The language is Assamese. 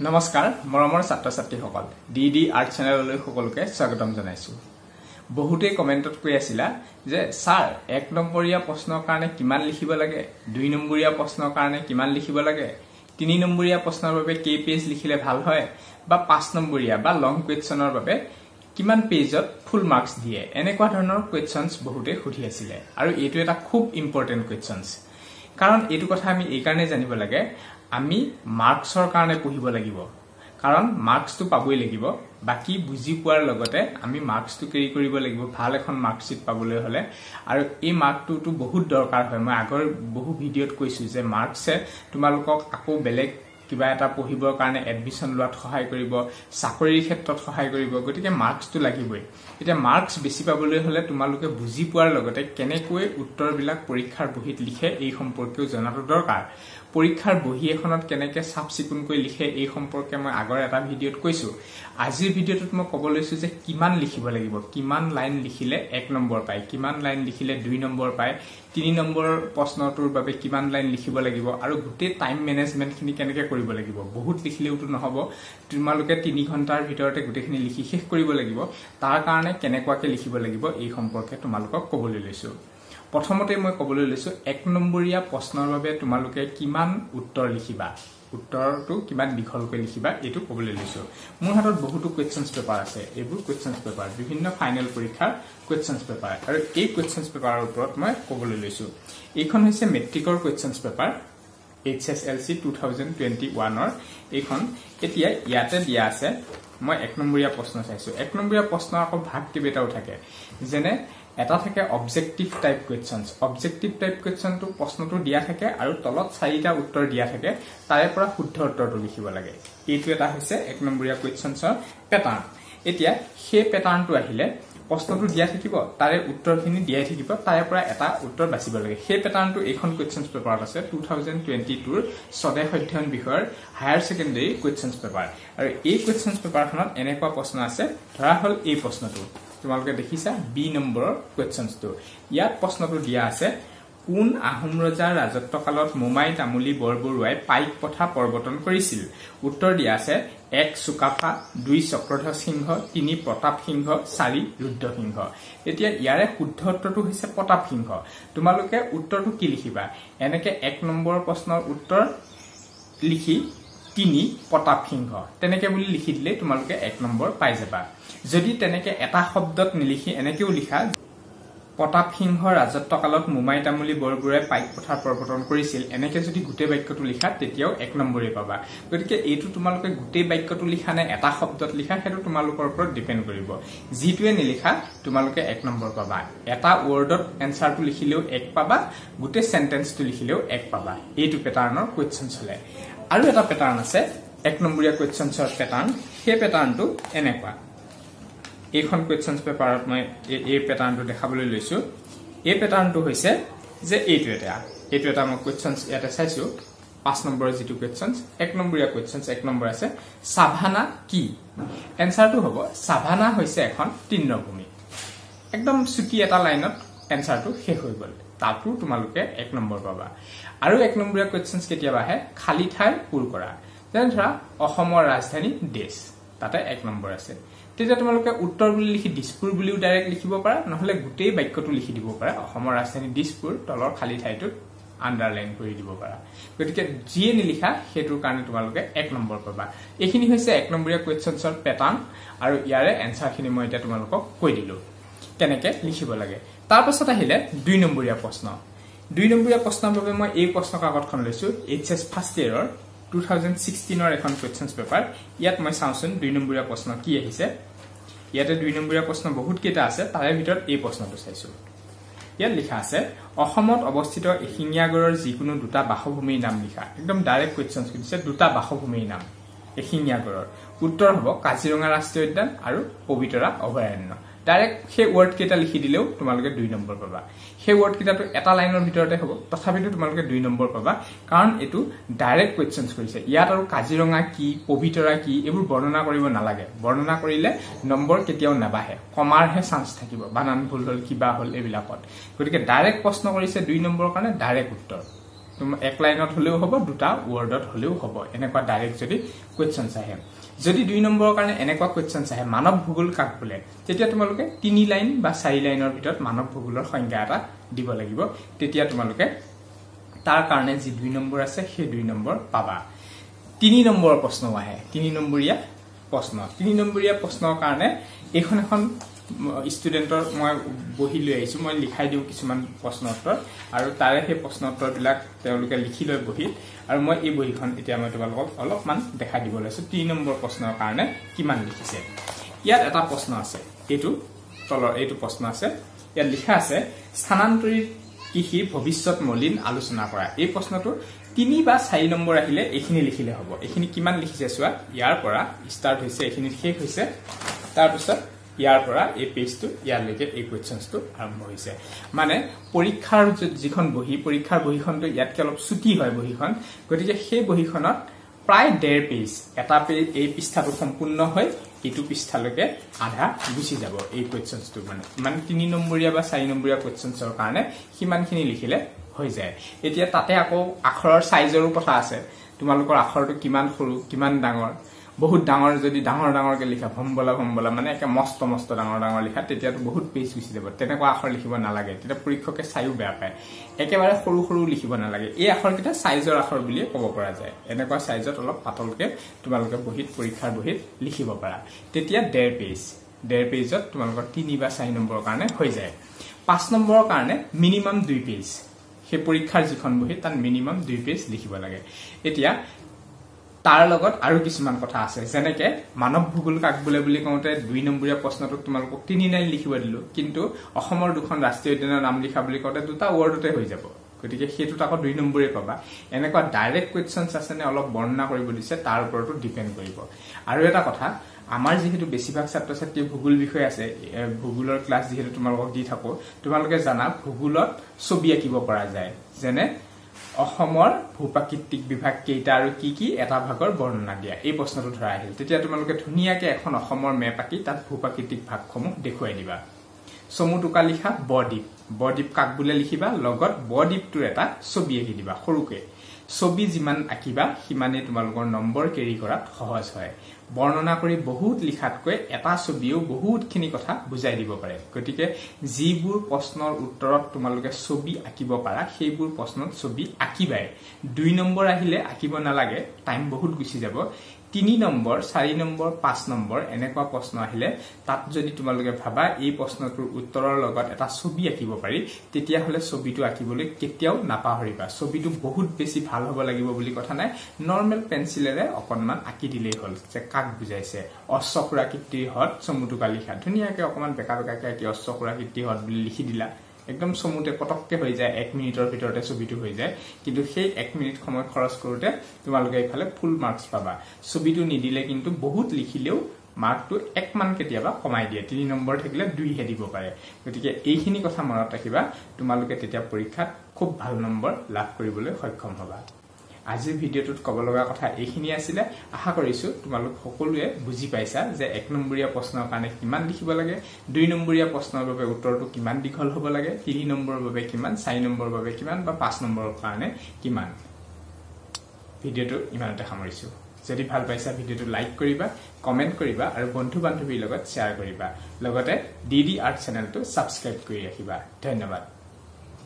নমস্কাৰ মৰমৰ ছাত্ৰ ছাত্ৰীসকল ডিডি আৰ্ট চেনেললৈ সকলোকে স্বাগতম জনাইছো বহুতে কমেন্টত কৈ আছিলা যে স্যাৰ 1 নম্বৰীয়া প্ৰশ্নৰ কাৰণে কিমান লিখিব লাগে 2 নম্বৰীয়া প্ৰশ্নৰ কাৰণে কিমান লিখিব লাগে 3 নম্বৰীয়া প্ৰশ্নৰ বাবে কেই পেজ লিখিলে ভাল হয় বা 5 নম্বৰীয়া বা লং কোৱেশ্চনৰ বাবে কিমান পেজত ফুল মাৰ্কস দিয়ে এনেকুৱা ধৰণৰ কোৱেশ্চনছ বহুতে সুধি আছিল আৰু এটো এটা খুব ইম্পৰ্টেন্ট কোৱেশ্চনছ কাৰণ এটো কথা আমি এই কাৰণে জানিব লাগে আমি মাৰ্কসৰ কাৰণে পঢ়িব লাগিব কাৰণ মাৰ্কসটো পাবই লাগিব বাকি বুজি পোৱাৰ লগতে আমি মাৰ্কসটো কেৰি কৰিব লাগিব ভাল এখন মাৰ্কশিট পাবলৈ হলে আৰু এই মাৰ্কটো বহুত দৰকাৰ হয় মই আগৰ বহু ভিডিঅত কৈছো যে মাৰ্কসে তোমালোকক আকৌ বেলেগ কিবা এটা পঢ়িবৰ কাৰণে এডমিশন লোৱাত সহায় কৰিব চাকৰিৰ ক্ষেত্ৰত সহায় কৰিব গতিকে মাৰ্কসটো লাগিবই এটা মাৰ্কস বেছি পাবলৈ হলে তোমালোকে বুজি পোৱাৰ লগতে কেনেকৈ উত্তৰবিলাক পৰীক্ষাৰ বহীত লিখে এই সম্পৰ্কেও জনাটো দৰকাৰ পৰীক্ষাৰ বহি এখনত কেনেকৈ সাবচিকুনকৈ লিখে এই সম্পৰ্কে মই আগৰ এটা ভিডিঅত কৈছো আজিৰ ভিডিঅটোত মই ক'ব লৈছো যে কিমান লিখিব লাগিব কিমান লাইন লিখিলে 1 নম্বৰ পায় কিমান লাইন লিখিলে 2 নম্বৰ পায় 3 নম্বৰ প্ৰশ্নটোৰ বাবে কিমান লাইন লিখিব লাগিব আৰু গোটেই টাইম মেনেজমেন্ট খিনি কেনেকৈ কৰিব লাগিব বহুত লিখিলেওটো নহব তোমালোকে 3 ঘণ্টাৰ ভিতৰতে গোটেইখিনি লিখি শেষ কৰিব লাগিব তাৰ কাৰণে কেনেকুৱাকৈ লিখিব লাগিব এই সম্পৰ্কে তোমালোকক ক'বলৈ লৈছো প্ৰথমতে মই ক'বলৈ লৈছো 1 নম্বৰীয়া প্ৰশ্নৰ বাবে তোমালোকে কিমান উত্তৰ লিখিবা উত্তৰটো কিমান দীঘলকৈ লিখিবা এটো ক'বলৈ লৈছো মোৰ হাতত বহুতো কোৱেশ্চনছ পেপাৰ আছে এইবোৰ কোৱেশ্চনছ পেপাৰ বিভিন্ন ফাইনেল পৰীক্ষাৰ কোৱেশ্চনছ পেপাৰ আৰু এই কোৱেশ্চনছ পেপাৰৰ ওপৰত মই ক'বলৈ লৈছো এইখন হৈছে মেট্ৰিকৰ কোৱেশ্চনছ পেপাৰ HSLC 2021 ৰ এইখন এতিয়া ইয়াতে দিয়া আছে মই 1 নম্বৰীয়া প্ৰশ্ন চাইছো 1 নম্বৰীয়া প্ৰশ্ন আকৌ ভাগ কেইটাও থাকে যেনে এটা থাকে অবজেক্টিভ টাইপ কোৱেশ্চনছ অবজেক্টিভ টাইপ কোৱেশ্চনটো প্ৰশ্নটো দিয়া থাকে আৰু তলত 4টা উত্তৰ দিয়া থাকে তাৰে পৰা শুদ্ধ উত্তৰটো লিখিব লাগে এইটো এটা হৈছে 1 নম্বৰীয়া কোৱেশ্চনছৰ প্যাটাৰ্ন এতিয়া সেই প্যাটাৰ্নটো আহিলে প্ৰশ্নটো দিয়া থাকিব তাৰে উত্তৰখিনি দিয়াই থাকিব তাৰে পৰা এটা উত্তৰ বাছিব লাগে সেই প্যাটাৰ্নটো এইখন কোৱেশ্চনছ পেপাৰত আছে 2022 ৰ স্বদেশ অধ্যয়ন বিষয়ৰ হায়াৰ সেকেন্ডাৰী কোৱেশ্চনছ পেপাৰ আৰু এই কোৱেশ্চনছ পেপাৰখনত এনেকুৱা প্ৰশ্ন আছে ধৰা হল এই প্ৰশ্নটো তোমালোকে দেখিছা বি নম্বৰৰ কোৱেশ্চনছটো ইয়াত প্ৰশ্নটো দিয়া আছে কোন আহোম ৰজাৰ ৰাজত্বকালত মোমাই তামুলী বৰবৰুৱাই পাইক পথা প্ৰৱৰ্তন কৰিছিল উত্তৰ দিয়া আছে 1 চুকাফা 2 চক্ৰধ্বজ সিংহ 3 প্ৰতাপ সিংহ 4 ৰুদ্ৰ সিংহ এতিয়া ইয়াৰে শুদ্ধ উত্তৰটো হৈছে প্ৰতাপ সিংহ তোমালোকে উত্তৰটো কি লিখিবা এনেকে 1 নম্বৰৰ প্ৰশ্নৰ উত্তৰ লিখি 3 প্ৰতাপ সিংহ তেনেকে বুলি লিখি দিলে তোমালোকে 1 নম্বৰ পাই যাবা যদি তেনেকে এটা শব্দত নিলিখি এনেকেও লিখা প্ৰতাপ সিংহ ৰাজত্বকালত মোমাই তামুলী বৰবৰুৱাই পাইক পথাৰ প্ৰৱৰ্তন কৰিছিল এনেকে যদি গোটেই বাক্যটো লিখা তেতিয়াও 1 নম্বৰে পাবা গতিকে এইটো তোমালোকে গোটেই বাক্যটো লিখা নে এটা শব্দত লিখা হেতু তোমালোকৰ ওপৰত ডিপেন্ড কৰিব যিটোৱে নিলিখা তোমালোকে 1 নম্বৰ পাবা এটা ৱৰ্ডত এনসাৰটো লিখিলেও 1 পাবা গোটেই সেন্টেন্সটো লিখিলেও 1 পাবা এইটো প্যাটাৰ্নৰ কোৱেশ্চন চলে আৰু এটা প্যাটাৰ্ন আছে 1 নম্বৰীয়া কোৱেশ্চনছৰ প্যাটাৰ্ন সেই প্যাটাৰ্নটো এনেকুৱা এইখন কোৱেশ্চনছ পেপাৰত মই এই প্যাটাৰ্নটো দেখাবলৈ লৈছো এই প্যাটাৰ্নটো হৈছে যে এইটো এটা মই কোৱেশ্চনছ ইয়াতে চাইছো 5 নম্বৰৰ যেটো কোৱেশ্চনছ 1 নম্বৰীয়া কোৱেশ্চনছ 1 নম্বৰ আছে সাভানা কি এনসাৰটো হ'ব সাভানা হৈছে এখন তৃণভূমি একদম সুকি এটা লাইনত এনসাৰটো শেষ হৈ গল তাতো তোমালোকে 1 নম্বৰ পাবা আৰু 1 নম্বৰীয়া কোৱেশ্চনছ কেতিয়াবা আহে খালি ঠাই পূৰ কৰা যেনে ধৰা অসমৰ ৰাজধানী দেশ তাতে 1 নম্বৰ আছে তেতিয়া তোমালোকে উত্তৰ বুলি লিখি দিছপুৰ বুলিও ডাইৰেক্ট লিখিব পাৰা নহলে গোটেই বাক্যটো লিখি দিব পাৰা অসমৰ ৰাজধানী দিছপুৰ তলৰ খালি ঠাইটো আন্ডাৰলাইন কৰি দিব পাৰা গতিকে যিয়ে নিলিখা হেতুৰ কাৰণে তোমালোকে 1 নম্বৰ পাবা এইখিনি হৈছে 1 নম্বৰীয়া কোৱেশ্চনছৰ প্যাটাৰ্ন আৰু ইয়াৰে এনসাৰখিনি মই এতিয়া তোমালোকক কৈ দিলো কেনেকৈ লিখিব লাগে তাৰ পাছত আহিলে 2 নম্বৰীয়া প্ৰশ্ন 2 নম্বৰীয়া প্ৰশ্নৰ বাবে মই এই প্ৰশ্ন কাকতখন লৈছো HS ফাৰ্ষ্ট ইয়াৰৰ 2016 ৰ এখন কোৱেশ্চনছ পেপাৰ ইয়াত মই চাওঁচোন 2 নম্বৰীয়া প্ৰশ্ন কি আহিছে ইয়াতে 2 নম্বৰীয়া প্ৰশ্ন বহুত কেইটা আছে তাৰে ভিতৰত এই প্ৰশ্নটো চাইছো ইয়াত লিখা আছে অসমত অৱস্থিত এশিঙীয়াগড়ৰ যিকোনো দুটা বাসভূমিৰ নাম লিখা একদম ডাইৰেক্ট কোৱেশ্চনছ দিছে দুটা বাসভূমিৰ নাম এশিঙীয়াগড়ৰ উত্তৰ হ'ব কাজিৰঙা ৰাষ্ট্ৰীয় উদ্যান আৰু পবিতৰা অভয়াৰণ্য ডাইৰেক্ট সেই ওয়াৰ্ড কেটা লিখি দিলেও তোমালোকে 2 নম্বৰ পাবা সেই ওয়াৰ্ড কেটাটো এটা লাইনৰ ভিতৰতে হ'ব তথাপিতো তোমালোকে 2 নম্বৰ পাবা কাৰণ এটো ডাইৰেক্ট কোৱেশ্চনছ কৰিছে ইয়াত আৰু কাজিৰঙা কি পবিতৰা কি এবোৰ বৰ্ণনা কৰিব নালাগে বৰ্ণনা কৰিলে নম্বৰ কেতিয়াও নাবাহে কমাৰহে চান্স থাকিব বানান ভুল হল কিবা হল এবিলাকত গতিকে ডাইৰেক্ট প্ৰশ্ন কৰিছে 2 নম্বৰৰ কাৰণে ডাইৰেক্ট উত্তৰ এক লাইনত হলেও হ'ব দুটা ওয়াৰ্ডত হলেও হ'ব এনেকুৱা ডাইৰেক্ট যদি কোৱেশ্চনছ আহে যদি 2 নম্বৰৰ কাৰণে এনেকুৱা কোৱেশ্চনছ আহে মানৱ ভূগোল কাক বোলে তেতিয়া তোমালোকে 3 লাইন বা 4 লাইনৰ ভিতৰত মানৱ ভূগোলৰ সংজ্ঞা এটা দিব লাগিব তেতিয়া তোমালোকে তাৰ কাৰণে যি 2 নম্বৰ আছে সেই 2 নম্বৰ পাবা 3 নম্বৰৰ প্ৰশ্ন আহে 3 নম্বৰীয়া প্ৰশ্নৰ কাৰণে এখন ষ্টুডেন্টৰ মই বহি লৈ আহিছো মই লিখাই দিও কিছুমান প্ৰশ্ন উত্তৰ আৰু তাৰে সেই প্ৰশ্ন উত্তৰ বিলাক তেওঁলোকে লিখি লৈ বহিত আৰু মই এই বহিখন এতিয়া মই তোমালোকক অলপমান দেখাই দিব লৈছো 3 নম্বৰ প্ৰশ্নৰ কাৰণে কিমান লিখিছে ইয়াত এটা প্ৰশ্ন আছে এইটো তলৰ এইটো প্ৰশ্ন আছে ইয়াত লিখা আছে স্থানান্তৰিত কৃষিৰ ভৱিষ্যত মলিন আলোচনা কৰা এই প্ৰশ্নটো 3 বা 4 নম্বৰ আহিলে এখিনি লিখিলে হ'ব এখিনি কিমান লিখিছে চোৱা ইয়াৰ পৰা ষ্টাৰ্ট হৈছে এখিনি শেষ হৈছে তাৰ পিছত ইয়াৰ পৰা এই পেজটো ইয়ালৈকে এই কোৱেশ্চনটো আৰম্ভ হৈছে মানে পৰীক্ষাৰ যিখন বহি পৰীক্ষাৰ বহিখনটো ইয়াতকে অলপ ছুটি হয় বহিখন গতিকে সেই বহিখনত প্ৰায় 1.5 পেজ এটা পেজ এই পৃষ্ঠাটো সম্পূৰ্ণ হয় এইটো পৃষ্ঠালৈকে আধা গুছি যাব এই কোৱেশ্চনটো মানে 3 নম্বৰীয়া বা 4 নম্বৰীয়া কোৱেশ্চনছৰ কাৰণে কিমানখিনি লিখিলে হৈ যায় এতিয়া তাতে আকৌ আখৰৰ সাইজৰো কথা আছে তোমালোকৰ আখৰটো কিমান সৰু কিমান ডাঙৰ বহুত ডাঙৰ যদি ডাঙৰকে লিখা ভম্বলা মানে একে মস্ত ডাঙৰ লিখা তেতিয়াটো বহুত পেজ গুছি যাব তেনেকুৱা আখৰ লিখিব নালাগে তেতিয়া পৰীক্ষকে চাইও বেয়া পায় একেবাৰে সৰু লিখিব নালাগে এই আখৰকিটা সাইজৰ আখৰ বুলি ক'ব পৰা যায় এনেকুৱা সাইজত অলপ পাতলকে তোমালোকে বহিত পৰীক্ষাৰ বহিত লিখিব পাৰা তেতিয়া 1.5 পেজত তোমালোকৰ 3 বা 4 নম্বৰৰ কাৰণে হৈ যায় 5 নম্বৰৰ কাৰণে মিনিমাম 2 পেজ সেই পৰীক্ষাৰ যিখন বহি তাত মিনিমাম 2 পেজ লিখিব লাগে এতিয়া তাৰ লগত আৰু কিছুমান কথা আছে যেনেকে মানৱ ভূগোল কাক বোলে বুলি কওঁতে 2 নম্বৰীয়া প্ৰশ্নটো তোমালোকক 3 লাইন লিখিব দিলো কিন্তু অসমৰ দুখন ৰাষ্ট্ৰীয় উদ্যানৰ নাম লিখা বুলি কওঁতে দুটা ওয়াৰ্ডতে হৈ যাব গতিকে সেইটো তাকো 2 নম্বৰে পাবা এনেকুৱা ডাইৰেক্ট কোৱেশ্চনছ আছে নে অলপ বৰ্ণনা কৰিব দিছে তাৰ ওপৰতো ডিপেন্ড কৰিব আৰু এটা কথা আমাৰ যেহেতু বেছিভাগ ছাত্ৰ ছাত্ৰী ভূগোল বিষয় আছে ভূগোলৰ ক্লাছ যেহেতু তোমালোকক দি থাকো তোমালোকে জানা ভূগোলত ছবি আঁকিব পৰা যায় যেনে অসমৰ ভূপ্ৰাকৃতিক বিভাগ কেইটা আৰু কি এটা ভাগৰ বৰ্ণনা দিয়া এই প্ৰশ্নটো ধৰা আহিল তেতিয়া তোমালোকে ধুনিয়াকে এখন অসমৰ মেপ আঁকি তাত ভূপ্ৰাকৃতিক ভাগসমূহ দেখুৱাই দিবা সমুটুকা লিখা বদ্বীপ কাক বোলে লিখিবা লগত বদ্বীপটোৰ এটা ছবি আঁকি দিবা সৰুকে ছবি যিমান আঁকিবা সিমানে তোমালোকৰ নম্বৰ কেৰি কৰাত সহজ হয় বৰ্ণনা কৰি বহুত লিখাতকৈ এটা ছবিও বহুতখিনি কথা বুজাই দিব পাৰে গতিকে যিবোৰ প্ৰশ্নৰ উত্তৰত তোমালোকে ছবি আঁকিব পাৰা সেইবোৰ প্ৰশ্নত ছবি আঁকিবাই 2 নম্বৰ আহিলে আঁকিব নালাগে টাইম বহুত গুছি যাব 3 নম্বৰ 4 নম্বৰ 5 নম্বৰ এনেকুৱা প্ৰশ্ন আহিলে তাত যদি তোমালোকে ভাবা এই প্ৰশ্নটোৰ উত্তৰৰ লগত এটা ছবি আঁকিব পাৰি তেতিয়া হলে ছবিটো আঁকিবলৈ কেতিয়াও নাপাহৰিবা ছবিটো বহুত বেছি ভাল হ'ব লাগিব বুলি কথা নাই নৰমেল পেন্সিলেৰে অকনমান আঁকি দিলেই হ'ল যে কাক বুজাইছে অশ্বকুৰাকৃতিৰ হত সমুটুকা লিখা ধুনিয়াকে অকমান বেকাকে আঁকি অশ্বকুৰাকৃতিৰ হত বুলি লিখি দিলা একদম সমুতে পটককে হৈ যায় 1 মিনিটৰ ভিতৰতে ছবিটো হৈ যায় কিন্তু সেই 1 মিনিট সময় খৰচ কৰোতে তোমালোকে ইফালে ফুল মাৰ্কস পাবা ছবিটো নিদিলে কিন্তু বহুত লিখিলেও মাৰ্কটো 1 মান কেতিয়াবা কমাই দিয়ে 3 নম্বৰ থাকিলে 2 হে দিব পাৰে গতিকে এইখিনি কথা মনত ৰাখিবা তোমালোকে তেতিয়া পৰীক্ষাত খুব ভাল নম্বৰ লাভ কৰিবলৈ সক্ষম হ'বা আজিৰ ভিডিওটোত ক'ব লগা কথা এইখিনি আছিল আশা কৰিছো তোমালোক সকলোৱে বুজি পাইছা যে 1 নম্বৰীয়া প্ৰশ্নৰ কাৰণে কিমান লিখিব লাগে 2 নম্বৰীয়া প্ৰশ্নৰ বাবে উত্তৰটো কিমান দীঘল হ'ব লাগে 3 নম্বৰৰ বাবে কিমান 4 নম্বৰৰ বাবে কিমান বা 5 নম্বৰৰ কাৰণে কিমান ভিডিওটো ইমানতে সামৰিছো যদি ভাল পাইছা ভিডিওটো লাইক কৰিবা কমেন্ট কৰিবা আৰু বন্ধু বান্ধৱীৰ লগত শেয়াৰ কৰিবা লগতে ডিডি আৰ্ট চেনেলটো সাবস্ক্ৰাইব কৰি ৰাখিবা ধন্যবাদ